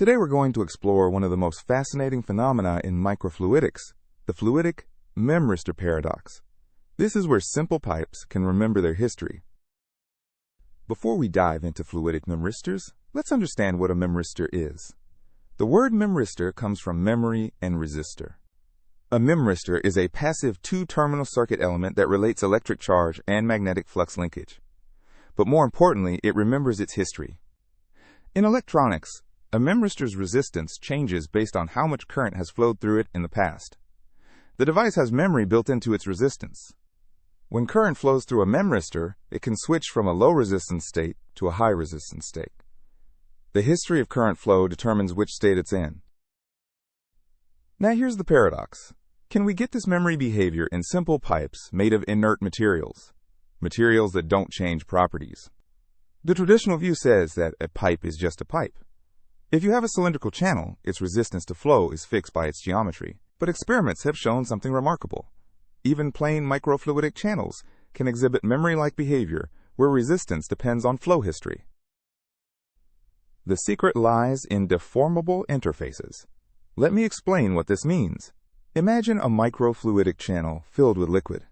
Today we're going to explore one of the most fascinating phenomena in microfluidics, the Fluidic Memristor Paradox. This is where simple pipes can remember their history. Before we dive into fluidic memristors, let's understand what a memristor is. The word memristor comes from memory and resistor. A memristor is a passive two-terminal circuit element that relates electric charge and magnetic flux linkage. But more importantly, it remembers its history. In electronics, a memristor's resistance changes based on how much current has flowed through it in the past. The device has memory built into its resistance. When current flows through a memristor, it can switch from a low resistance state to a high resistance state. The history of current flow determines which state it's in. Now here's the paradox. Can we get this memory behavior in simple pipes made of inert materials that don't change properties? The traditional view says that a pipe is just a pipe. If you have a cylindrical channel, its resistance to flow is fixed by its geometry. But experiments have shown something remarkable. Even plain microfluidic channels can exhibit memory-like behavior where resistance depends on flow history. The secret lies in deformable interfaces. Let me explain what this means. Imagine a microfluidic channel filled with liquid.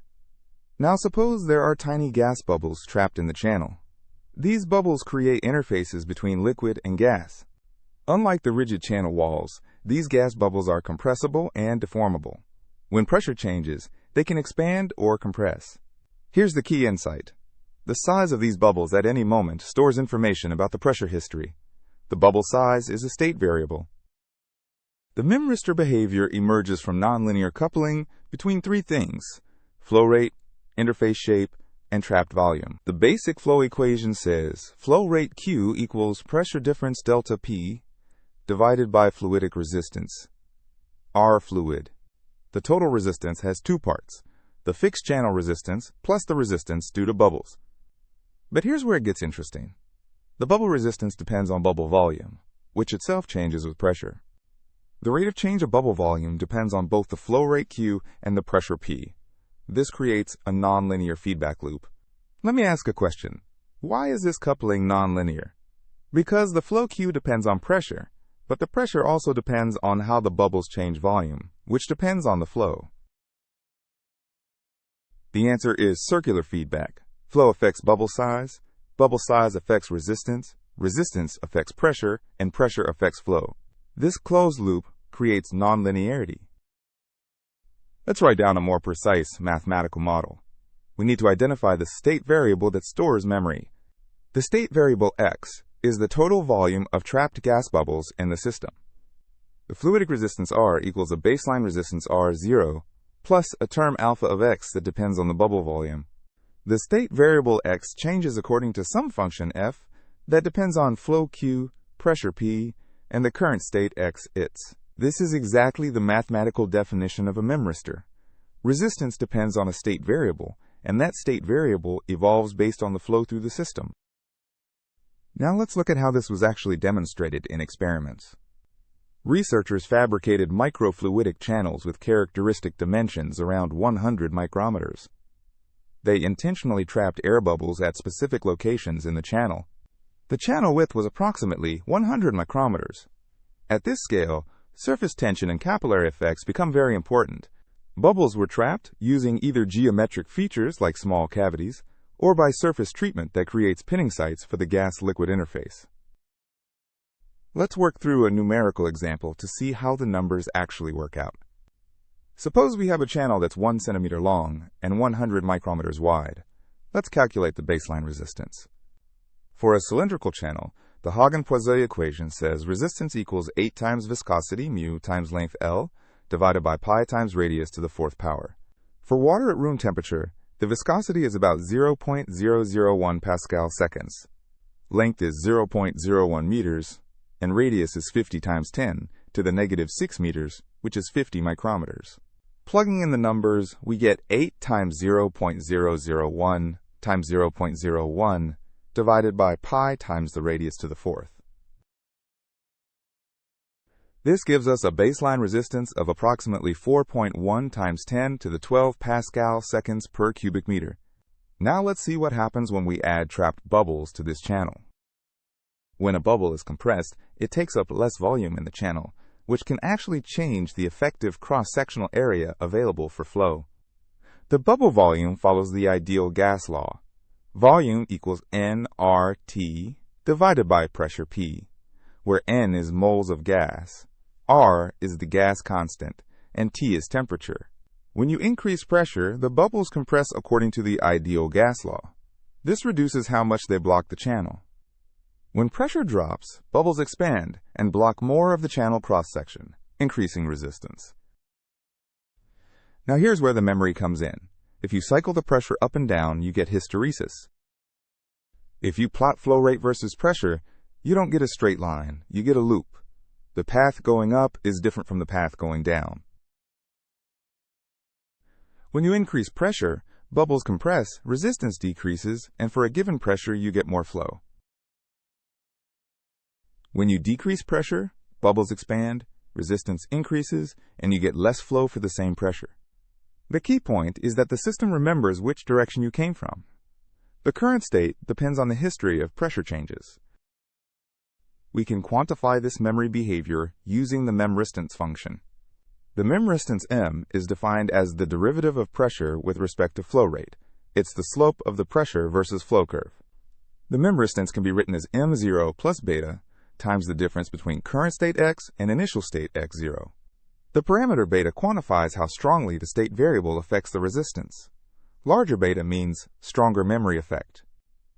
Now suppose there are tiny gas bubbles trapped in the channel. These bubbles create interfaces between liquid and gas. Unlike the rigid channel walls, these gas bubbles are compressible and deformable. When pressure changes, they can expand or compress. Here's the key insight. The size of these bubbles at any moment stores information about the pressure history. The bubble size is a state variable. The memristor behavior emerges from nonlinear coupling between three things: flow rate, interface shape, and trapped volume. The basic flow equation says flow rate Q equals pressure difference delta P divided by fluidic resistance, R fluid. The total resistance has two parts, the fixed channel resistance plus the resistance due to bubbles. But here's where it gets interesting. The bubble resistance depends on bubble volume, which itself changes with pressure. The rate of change of bubble volume depends on both the flow rate Q and the pressure P. This creates a nonlinear feedback loop. Let me ask a question. Why is this coupling nonlinear? Because the flow Q depends on pressure, but the pressure also depends on how the bubbles change volume, which depends on the flow. The answer is circular feedback. Flow affects bubble size affects resistance affects pressure, and pressure affects flow. This closed loop creates nonlinearity. Let's write down a more precise mathematical model. We need to identify the state variable that stores memory. The state variable x is the total volume of trapped gas bubbles in the system. The fluidic resistance R equals a baseline resistance R0 plus a term alpha of x that depends on the bubble volume. The state variable x changes according to some function f that depends on flow Q, pressure P, and the current state x its. This is exactly the mathematical definition of a memristor. Resistance depends on a state variable, and that state variable evolves based on the flow through the system. Now let's look at how this was actually demonstrated in experiments. Researchers fabricated microfluidic channels with characteristic dimensions around 100 micrometers. They intentionally trapped air bubbles at specific locations in the channel. The channel width was approximately 100 micrometers. At this scale, surface tension and capillary effects become very important. Bubbles were trapped using either geometric features like small cavities, or by surface treatment that creates pinning sites for the gas-liquid interface. Let's work through a numerical example to see how the numbers actually work out. Suppose we have a channel that's 1 centimeter long and 100 micrometers wide. Let's calculate the baseline resistance. For a cylindrical channel, the Hagen-Poiseuille equation says resistance equals 8 times viscosity, mu, times length L, divided by pi times radius to the 4th power. For water at room temperature, the viscosity is about 0.001 Pascal seconds. Length is 0.01 meters, and radius is 50 times 10 to the negative 6 meters, which is 50 micrometers. Plugging in the numbers, we get 8 times 0.001 times 0.01 divided by pi times the radius to the 4th. This gives us a baseline resistance of approximately 4.1 times 10 to the 12 Pascal seconds per cubic meter. Now let's see what happens when we add trapped bubbles to this channel. When a bubble is compressed, it takes up less volume in the channel, which can actually change the effective cross-sectional area available for flow. The bubble volume follows the ideal gas law. Volume equals nRT divided by pressure P, where N is moles of gas, R is the gas constant, and T is temperature. When you increase pressure, the bubbles compress according to the ideal gas law. This reduces how much they block the channel. When pressure drops, bubbles expand and block more of the channel cross-section, increasing resistance. Now here's where the memory comes in. If you cycle the pressure up and down, you get hysteresis. If you plot flow rate versus pressure, you don't get a straight line, you get a loop. The path going up is different from the path going down. When you increase pressure, bubbles compress, resistance decreases, and for a given pressure you get more flow. When you decrease pressure, bubbles expand, resistance increases, and you get less flow for the same pressure. The key point is that the system remembers which direction you came from. The current state depends on the history of pressure changes. We can quantify this memory behavior using the memristive function. The memristive m is defined as the derivative of pressure with respect to flow rate. It's the slope of the pressure versus flow curve. The memristive can be written as m0 plus beta times the difference between current state x and initial state x0. The parameter beta quantifies how strongly the state variable affects the resistance. Larger beta means stronger memory effect.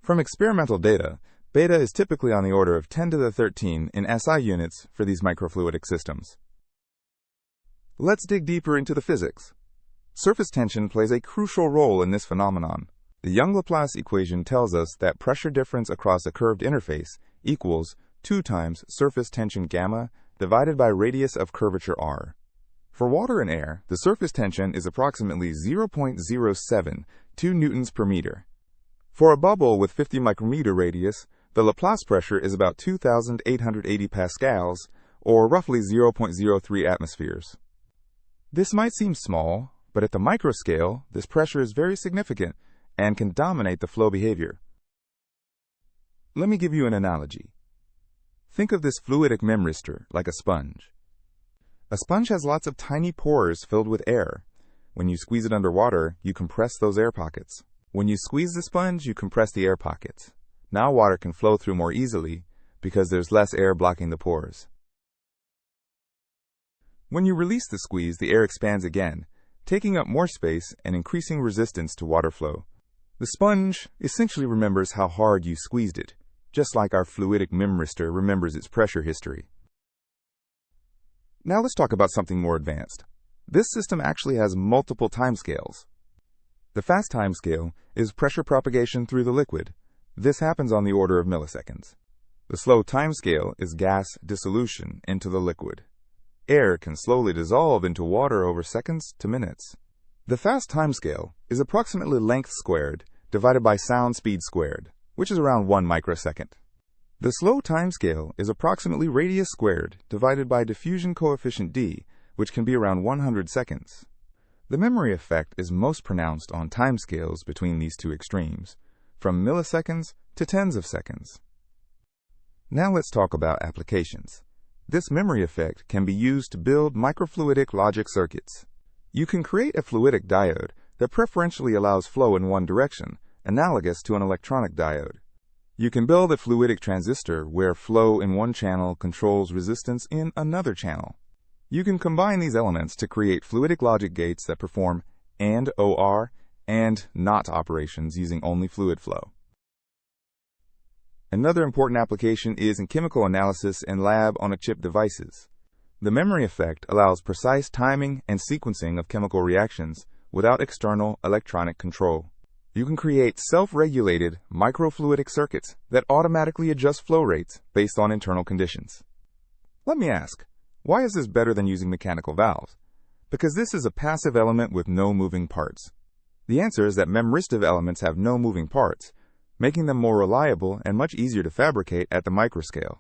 From experimental data, beta is typically on the order of 10 to the 13 in SI units for these microfluidic systems. Let's dig deeper into the physics. Surface tension plays a crucial role in this phenomenon. The Young-Laplace equation tells us that pressure difference across a curved interface equals 2 times surface tension gamma divided by radius of curvature r. For water and air, the surface tension is approximately 0.072 newtons per meter. For a bubble with 50 micrometer radius, the Laplace pressure is about 2,880 pascals, or roughly 0.03 atmospheres. This might seem small, but at the microscale, this pressure is very significant and can dominate the flow behavior. Let me give you an analogy. Think of this fluidic memristor like a sponge. A sponge has lots of tiny pores filled with air. When you squeeze it underwater, you compress those air pockets. When you squeeze the sponge, you compress the air pockets. Now water can flow through more easily because there's less air blocking the pores. When you release the squeeze, the air expands again, taking up more space and increasing resistance to water flow. The sponge essentially remembers how hard you squeezed it, just like our fluidic memristor remembers its pressure history. Now let's talk about something more advanced. This system actually has multiple timescales. The fast timescale is pressure propagation through the liquid. This happens on the order of milliseconds. The slow timescale is gas dissolution into the liquid. Air can slowly dissolve into water over seconds to minutes. The fast timescale is approximately length squared divided by sound speed squared, which is around 1 microsecond. The slow timescale is approximately radius squared divided by diffusion coefficient d, which can be around 100 seconds. The memory effect is most pronounced on timescales between these two extremes, from milliseconds to tens of seconds. Now let's talk about applications. This memory effect can be used to build microfluidic logic circuits. You can create a fluidic diode that preferentially allows flow in one direction, analogous to an electronic diode. You can build a fluidic transistor where flow in one channel controls resistance in another channel. You can combine these elements to create fluidic logic gates that perform AND OR and NOT operations using only fluid flow. Another important application is in chemical analysis and lab-on-a-chip devices. The memory effect allows precise timing and sequencing of chemical reactions without external electronic control. You can create self-regulated microfluidic circuits that automatically adjust flow rates based on internal conditions. Let me ask, why is this better than using mechanical valves? Because this is a passive element with no moving parts. The answer is that memristive elements have no moving parts, making them more reliable and much easier to fabricate at the microscale.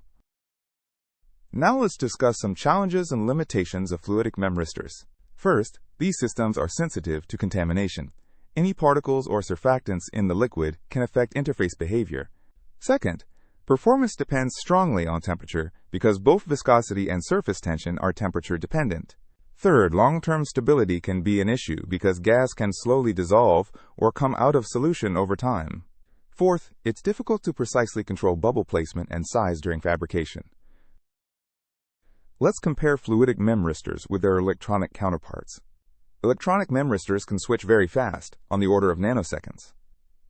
Now let's discuss some challenges and limitations of fluidic memristors. First, these systems are sensitive to contamination. Any particles or surfactants in the liquid can affect interface behavior. Second, Performance depends strongly on temperature because both viscosity and surface tension are temperature dependent. Third, long-term stability can be an issue because gas can slowly dissolve or come out of solution over time. Fourth, it's difficult to precisely control bubble placement and size during fabrication. Let's compare fluidic memristors with their electronic counterparts. Electronic memristors can switch very fast, on the order of nanoseconds.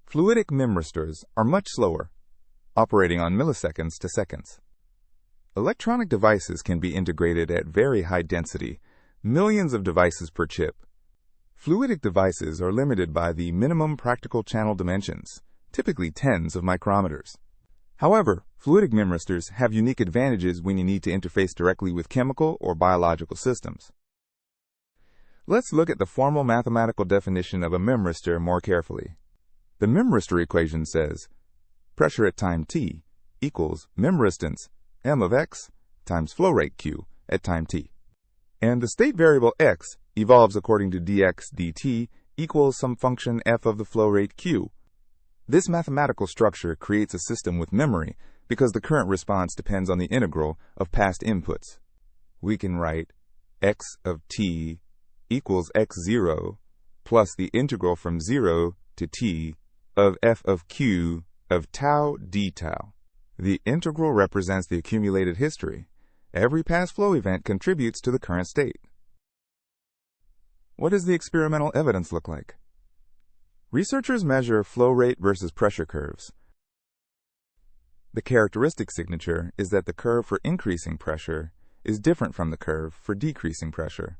Fluidic memristors are much slower, operating on milliseconds to seconds. Electronic devices can be integrated at very high density, millions of devices per chip. Fluidic devices are limited by the minimum practical channel dimensions, typically tens of micrometers. However, fluidic memristors have unique advantages when you need to interface directly with chemical or biological systems. Let's look at the formal mathematical definition of a memristor more carefully. The memristor equation says pressure at time t equals memristance m of x times flow rate q at time t. And the state variable x evolves according to dx dt equals some function f of the flow rate q. This mathematical structure creates a system with memory because the current response depends on the integral of past inputs. We can write x of t equals x0 plus the integral from 0 to t of f of q of tau d tau. The integral represents the accumulated history. Every past flow event contributes to the current state. What does the experimental evidence look like? Researchers measure flow rate versus pressure curves. The characteristic signature is that the curve for increasing pressure is different from the curve for decreasing pressure.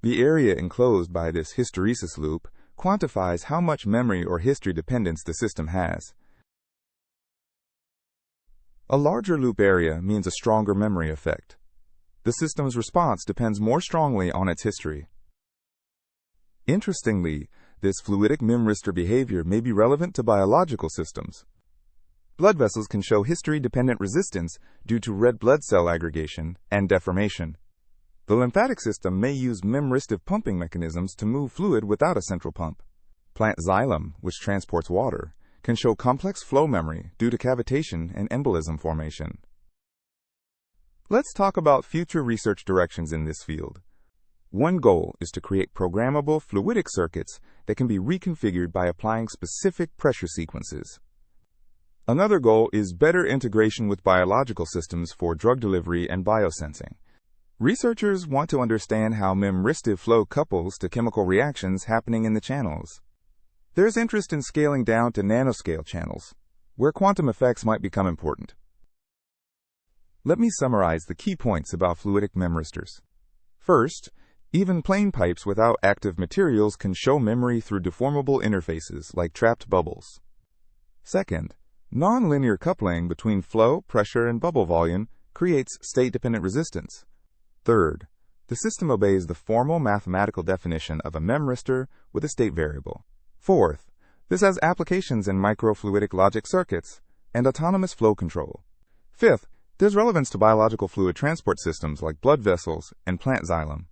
The area enclosed by this hysteresis loop quantifies how much memory or history dependence the system has. A larger loop area means a stronger memory effect. The system's response depends more strongly on its history. Interestingly, this fluidic memristor behavior may be relevant to biological systems. Blood vessels can show history-dependent resistance due to red blood cell aggregation and deformation. The lymphatic system may use memristive pumping mechanisms to move fluid without a central pump. Plant xylem, which transports water, can show complex flow memory due to cavitation and embolism formation. Let's talk about future research directions in this field. One goal is to create programmable fluidic circuits that can be reconfigured by applying specific pressure sequences. Another goal is better integration with biological systems for drug delivery and biosensing. Researchers want to understand how memristive flow couples to chemical reactions happening in the channels. There's interest in scaling down to nanoscale channels, where quantum effects might become important. Let me summarize the key points about fluidic memristors. First, even plain pipes without active materials can show memory through deformable interfaces like trapped bubbles. Second, nonlinear coupling between flow, pressure, and bubble volume creates state-dependent resistance. Third, the system obeys the formal mathematical definition of a memristor with a state variable. Fourth, this has applications in microfluidic logic circuits and autonomous flow control. Fifth, there's relevance to biological fluid transport systems like blood vessels and plant xylem.